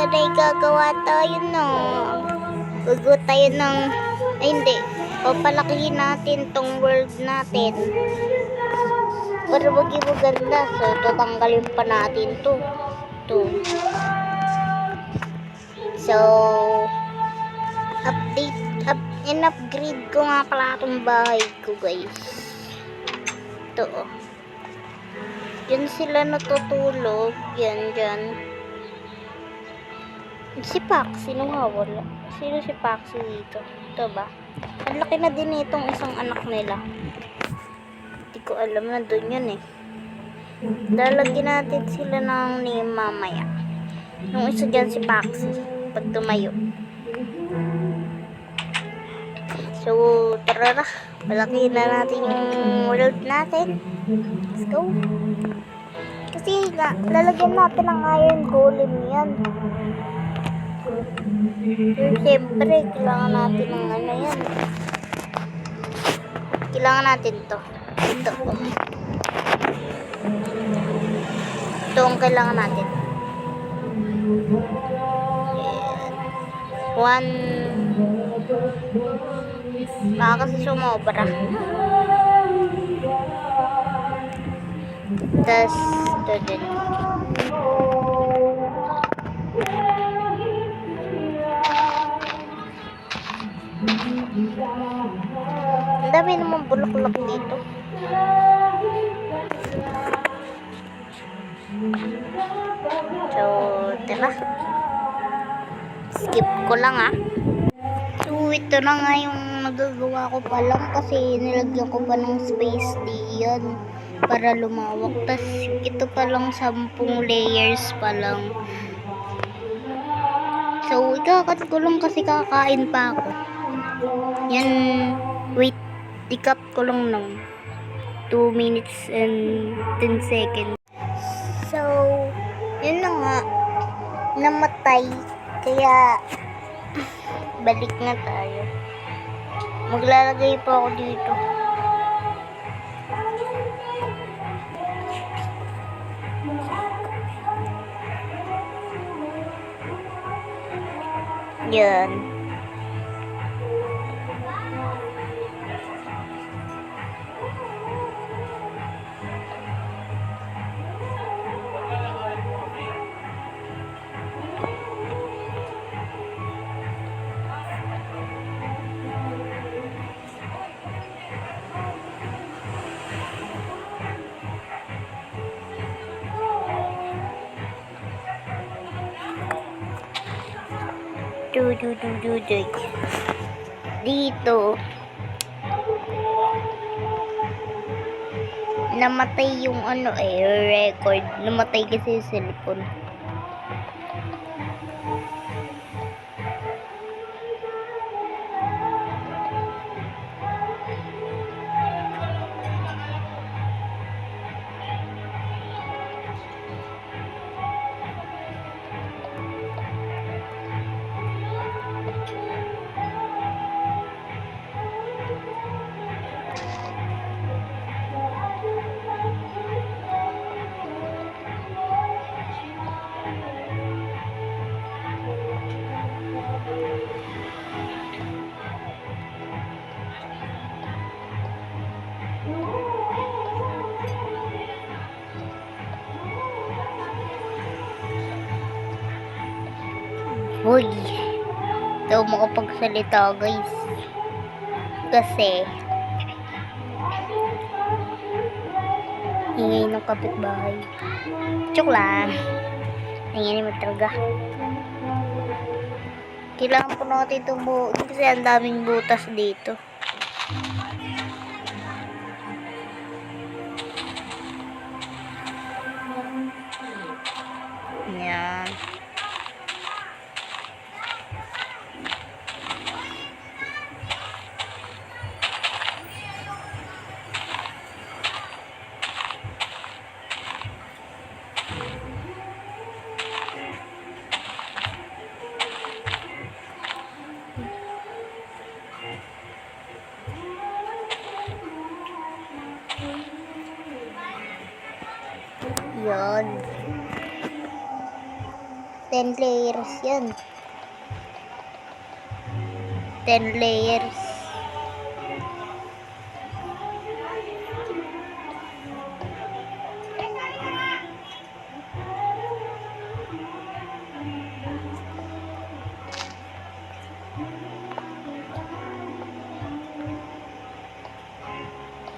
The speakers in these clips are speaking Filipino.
Yan ay gagawa tayo ng gugo tayo ng ay hindi papalakihin natin tong world natin para maging maganda. So tatanggalin pa natin to so in-upgrade ko nga pala itong bahay ko, guys. Ito, oh. Diyan sila natutulog. Yan, dyan. Si Paxi, nung wala. Sino si Paxi dito? Ito ba? Ang laki na din itong isang anak nila. Hindi ko alam na doon yun eh. Lalagyan natin sila ng name mamaya. Nung isa dyan si Paxi. Pag tumayo. So, tara na. Palakihin na natin yung world natin. Let's go. Kasi nga, lalagyan natin ng iron golem yan. So, siyempre, kailangan natin ng ano yan. Kailangan natin to. Ito. Ito ang kailangan natin. One. Baka kasi sumobra. Tas, ito din. Ang dami naman bulaklak dito. So, tira. Skip ko lang So, ito na nga yung nagagawa ko pa lang kasi nilagyan ko pa ng space diyan para lumawak. Tas, ito pa lang 10 layers pa lang. So, ikakat ko lang kasi kakain pa ako. Yan, wait, i-cut ko lang ng 2 minutes and 10 seconds. So, yun na nga, namatay. Kaya, balik na tayo. Maglalagay pa ako dito. Yan. Dito namatay yung record. Namatay kasi yung cellphone. Hoy, daw makapagsalita guys. Kasi ingay ng kapitbahay. Joke lang. Ingay naman talaga. Kailangan po natin itong buuin kasi ang daming butas dito. Yan. Yan. 10 layers yan. 10 layers.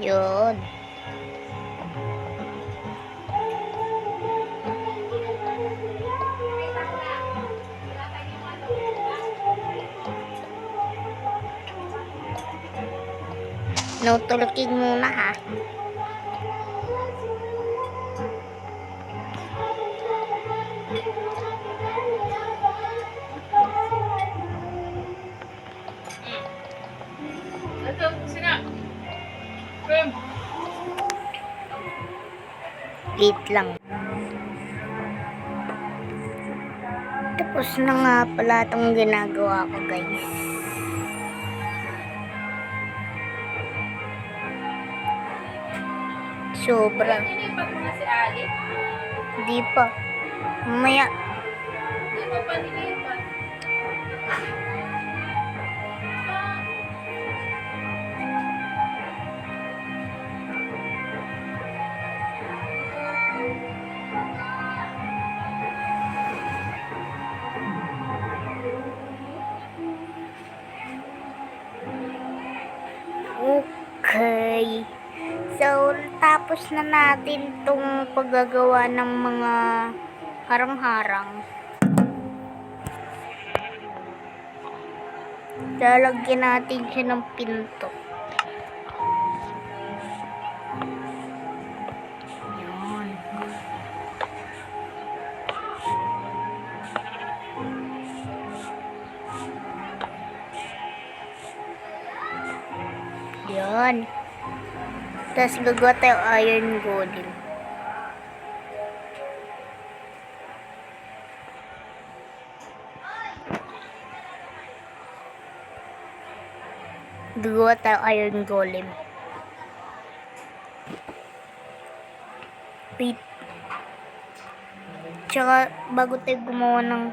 Yun. No talking muna ha. Ito, sina. Kum. Wait lang. Tapos na nga pala itong ginagawa ko, guys. Sobra. Nilipat mo na si Ali? Di pa. Mamaya. Di mo pa nilipat? Okay. So, tapos na natin tong paggagawa ng mga harang-harang. Lalagyan natin siya ng pinto. Yun. Yan. Tapos gagawa tayo iron golem. Gagawa tayo iron golem. Wait. Tsaka bago tayo gumawa ng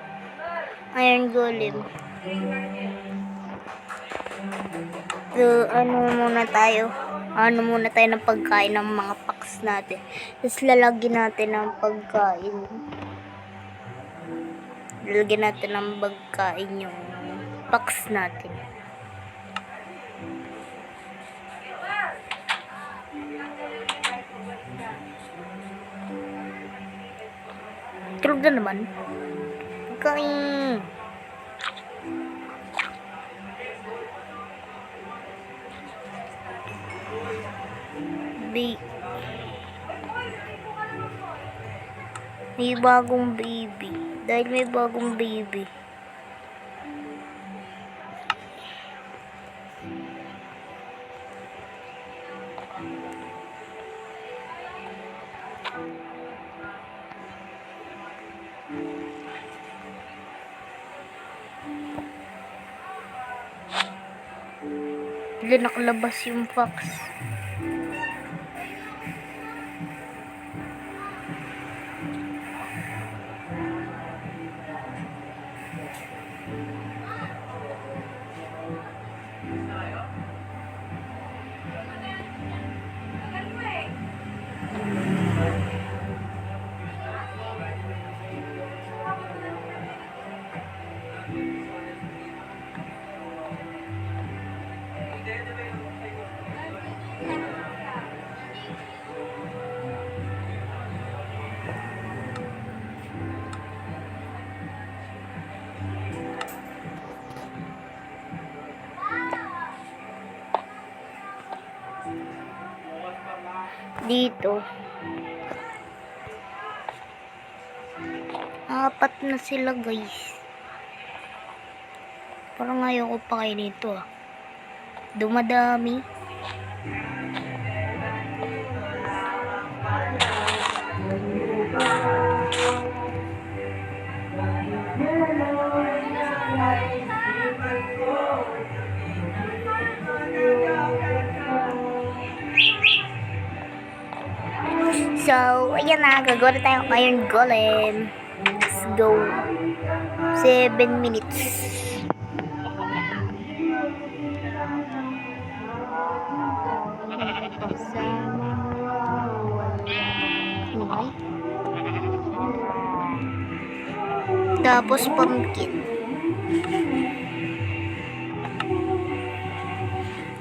iron golem. So, ano muna tayo ng pagkain ng mga packs natin. Tapos lalagyan natin ng pagkain. Lalagyan natin ng pagkain yung packs natin. Tulog na naman. Pagkain. May bagong baby. Dahil may bagong baby. Hindi nakalabas yung fox. Dito. 4 na sila, guys. Parang ayoko pa kayo nito ah. Dumadami. So, ayan na. Gagawa na tayo iron golem. Let's go. 7 minutes. Tapos pumpkin.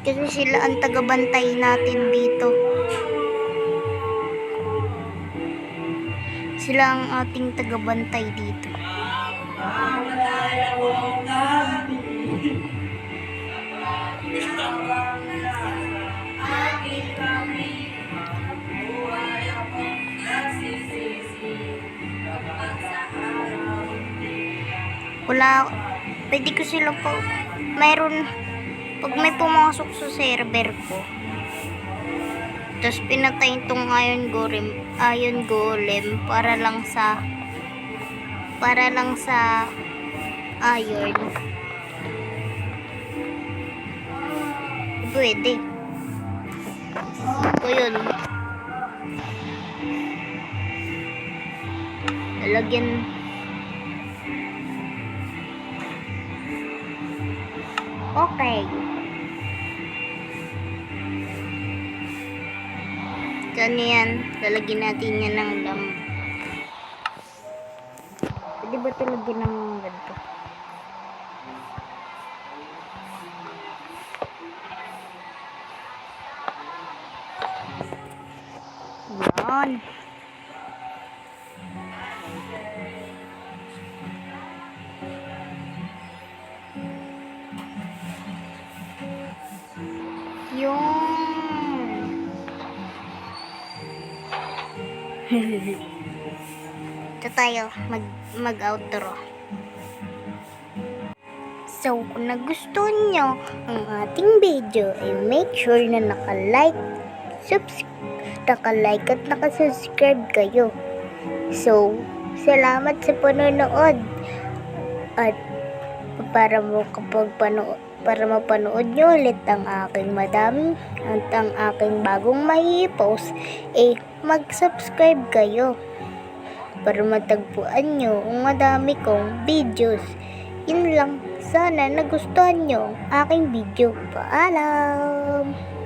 Kasi sila ang tagabantay natin dito. Sila ang ating tagabantay dito. Wala, pwede ko sila po, mayroon, pag may pumasok sa server ko, tapos pinatay itong iron golem para lang sa iron. Pwede. So yun. Lalagyan. Okay. Diyan yan. Lalagyan natin yan ng Pwede ba ito lagyan ng ganito? Yan. Ito tayo mag-outro. So, kung nagustuhan nyo ang ating video, ay make sure na naka-like at naka-subscribe kayo. So, salamat sa panonood. At para mapanood nyo ulit ang aking bagong mai-post, mag-subscribe kayo para matagpuan nyo ang madami kong videos. Yun lang, sana nagustuhan nyo ang aking video. Paalam!